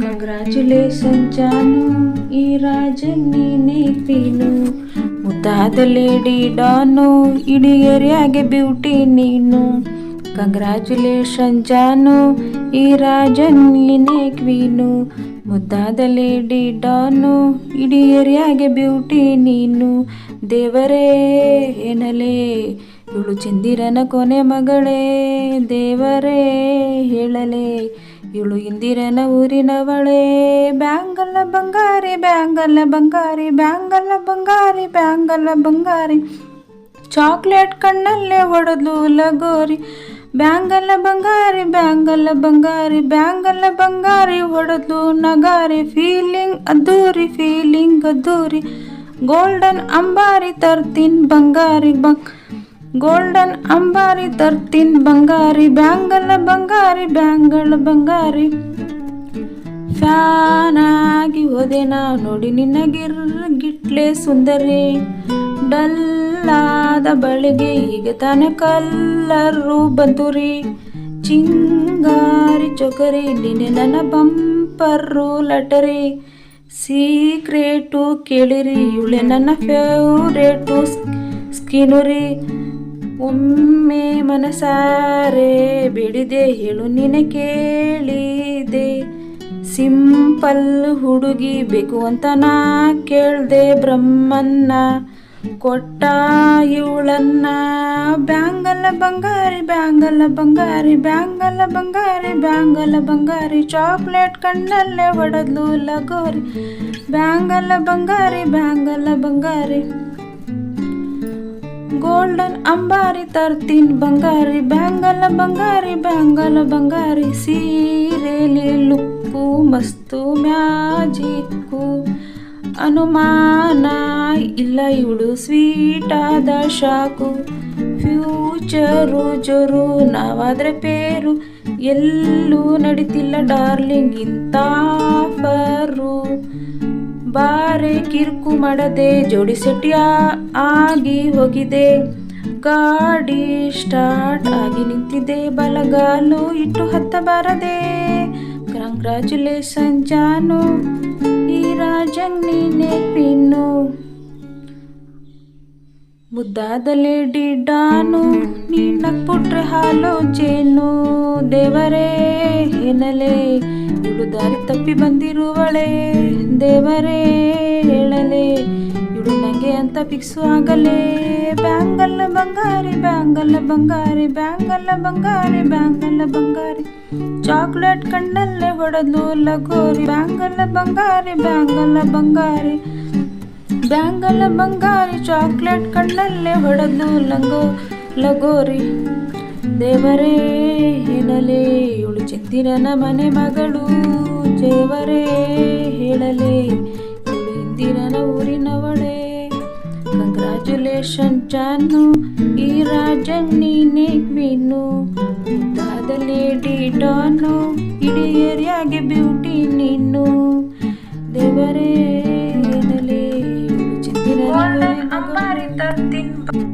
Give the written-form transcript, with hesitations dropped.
Congratulation ಜಾನು, ಈ ರಾಜನ್ ನೀನೇ queen. ಮುದ್ದಾದ ಲೇಡಿ ಡಾನು, ಇಡೀ ಏರಿಯಾಗೆ ಬ್ಯೂಟಿ ನೀನು. ಕಂಗ್ರ್ಯಾಚುಲೇಷನ್ ಜಾನು, ಈ ರಾಜನ್ ನೀನೇ ಕ್ವೀನು. ಮುದ್ದಾದ ಲೇಡಿ ಡಾನು, ಇಡೀ ಏರಿಯಾಗೆ ಬ್ಯೂಟಿ ನೀನು. ದೇವರೇ ಏನಲೇ ಇವಳು ಚಂದಿರನ ಕೊನೆ ಮಗಳೇ, ದೇವರೇ ಹೇಳಲೇ ಇವಳು ಇಂದಿರನ ಊರಿನವಳೇ. ಬ್ಯಾಂಗಲ್ಲ ಬಂಗಾರಿ ಬ್ಯಾಂಗಲ್ಲ ಬಂಗಾರಿ ಬ್ಯಾಂಗಲ್ಲ ಬಂಗಾರಿ ಬ್ಯಾಂಗಲ್ಲ ಬಂಗಾರಿ, ಚಾಕ್ಲೇಟ್ ಕಣ್ಣಲ್ಲೇ ಹೊಡೆದ್ಲು ಲಗೋರಿ. ಬ್ಯಾಂಗಲ್ಲ ಬಂಗಾರಿ ಬ್ಯಾಂಗಲ್ಲ ಬಂಗಾರಿ ಬ್ಯಾಂಗಲ್ಲ ಬಂಗಾರಿ ಹೊಡೆದ್ಲು ನಗಾರಿ. ಫೀಲಿಂಗ್ ಅದ್ದೂರಿ ಗೋಲ್ಡನ್ ಅಂಬಾರಿ ತರ್ತೀನ್ ಬಂಗಾರಿ ಗೋಲ್ಡನ್ ಅಂಬಾರಿ ತರ್ತೀನ್ ಬಂಗಾರಿ. ಬ್ಯಾಂಗಲ್ಲ ಬಂಗಾರಿ ಬ್ಯಾಂಗಲ್ಲ ಬಂಗಾರಿ. ಫ್ಯಾನ್ ಆಗಿ ಹೋದೆ ನಾ ನೋಡಿ ನಿನ್ನ ಗಿಟ್ಲೆ ಸುಂದರಿ. ಡಲ್ಲಾದ ಬಳಿಗೆ ಈಗ ತಾನೆ ಕಲ್ಲರು ಬಂತುರಿ. ಚಿಂಗಾರಿ ಚೊಕರಿ ನಿನ್ನೆ ನನ್ನ ಬಂಪರು ಲಟರಿ. ಸೀಕ್ರೇಟು ಕೇಳಿರಿ ಇವಳೆ ನನ್ನ ಫೇವ್ರೇಟು ಸ್ಕಿನುರಿ. ಒಮ್ಮೆ ಮನಸಾರೆ ಬೇಡಿದೆ ಹೇಳು ನೀನೆ ಕೇಳಿದೆ. ಸಿಂಪಲ್ ಹುಡುಗಿ ಬೇಕು ಅಂತ ನಾ ಕೇಳ್ದೆ ಬ್ರಹ್ಮನ್ನ, ಕೊಟ್ಟ ಇವಳನ್ನ. ಬ್ಯಾಂಗಲ್ಲ ಬಂಗಾರಿ ಬ್ಯಾಂಗಲ್ಲ ಬಂಗಾರಿ ಬ್ಯಾಂಗಲ್ಲ ಬಂಗಾರಿ ಬ್ಯಾಂಗಲ್ಲ ಬಂಗಾರಿ, ಚಾಕ್ಲೇಟ್ ಕಣ್ಣಲ್ಲೇ ಹೊಡೆದ್ಲು ಲಗೋರಿ. ಬ್ಯಾಂಗಲ್ಲ ಬಂಗಾರಿ ಬ್ಯಾಂಗಲ್ಲ ಬಂಗಾರಿ, ಗೋಲ್ಡನ್ ಅಂಬಾರಿ ತರ್ತೀನ್ ಬಂಗಾರಿ. ಬ್ಯಾಂಗಲ್ಲ ಬಂಗಾರಿ ಬ್ಯಾಂಗಲ್ಲ ಬಂಗಾರಿ. ಸೀರೆಲಿ ಲುಕ್ಕು ಮಸ್ತು ಮ್ಯಾಜಿಕ್ಕು, ಅನುಮಾನ ಇಲ್ಲ ಇವಳು ಸ್ವೀಟಾದ ಶಾಕು. ಫ್ಯೂಚರು ಜೋರು ನಾವಾದ್ರೆ ಪೇರು, ಎಲ್ಲೂ ನಡೀತಿಲ್ಲ ಡಾರ್ಲಿಂಗ್ ಇಂಥ ಆಫರು. ಬಾರೆ ಕಿರ್ಕು ಮಾಡದೆ ಜೋಡಿ ಸೆಟ್ ಆಗಿ ಹೋಗಿದೆ. ಗಾಡಿ ಸ್ಟಾರ್ಟ್ ಆಗಿ ನಿಂತಿದೆ, ಬಲಗಾಲು ಇಟ್ಟು ಹತ್ತ ಬಾರದೆ. ಕಂಗ್ರ್ಯಾಚುಲೇಷನ್ ಜಾನು, ಈ ರಾಜನ್ ನೀನೇ ಕ್ವೀನು. ಮುದ್ದಾದ ಲೇಡಿ ಡಾನು, ನೀ ನಕ್ಬಿಟ್ರೆ ಹಾಲು ಜೇನು. ದೇವರೇ ಏನಲೇ ಇವಳು ದಾರಿ ತಪ್ಪಿ ಬಂದಿರುವಳೆ. ದೇವರೇ ಹೇಳಲೇ ಇವಳು ನಂಗೆ ಅಂತ ಫಿಕ್ಸು ಆಗಲೇ. ಬ್ಯಾಂಗಲ್ಲ ಬಂಗಾರಿ ಬ್ಯಾಂಗಲ್ಲ ಬಂಗಾರಿ ಬ್ಯಾಂಗಲ್ಲ ಬಂಗಾರಿ ಬ್ಯಾಂಗಲ್ಲ ಬಂಗಾರಿ, ಚಾಕ್ಲೇಟ್ ಕಣ್ಣಲ್ಲೇ ಹೊಡೆದ್ಲು ಲಗೋರಿ. ಬ್ಯಾಂಗಲ್ಲ ಬಂಗಾರಿ ಬ್ಯಾಂಗಲ್ಲ ಬಂಗಾರಿ ಬ್ಯಾಂಗಲ್ಲ ಬಂಗಾರಿ, ಚಾಕ್ಲೇಟ್ ಕಣ್ಣಲ್ಲೇ ಹೊಡೆದ್ಲು ಲಗೋರಿ. ದೇವರೇ ಏನಲೇ ಇವಳು ಚಂದಿರನ ಮನೆ ಮಗಳು. ದೇವರೇ ಹೇಳಲೇ ಇವಳು ಇಂದಿರನ ಊರಿನವಳೇ. ಕಂಗ್ರ್ಯಾಚುಲೇಷನ್ ಜಾನು, ಈ ರಾಜನ್ ನೀನೇ ಕ್ವೀನು. ಮುದ್ದಾದ ಲೇಡಿ ಡಾನು, ಇಡೀ ಏರಿಯಾಗೆ ಬ್ಯೂಟಿ ನೀನು. ದೇವರೇ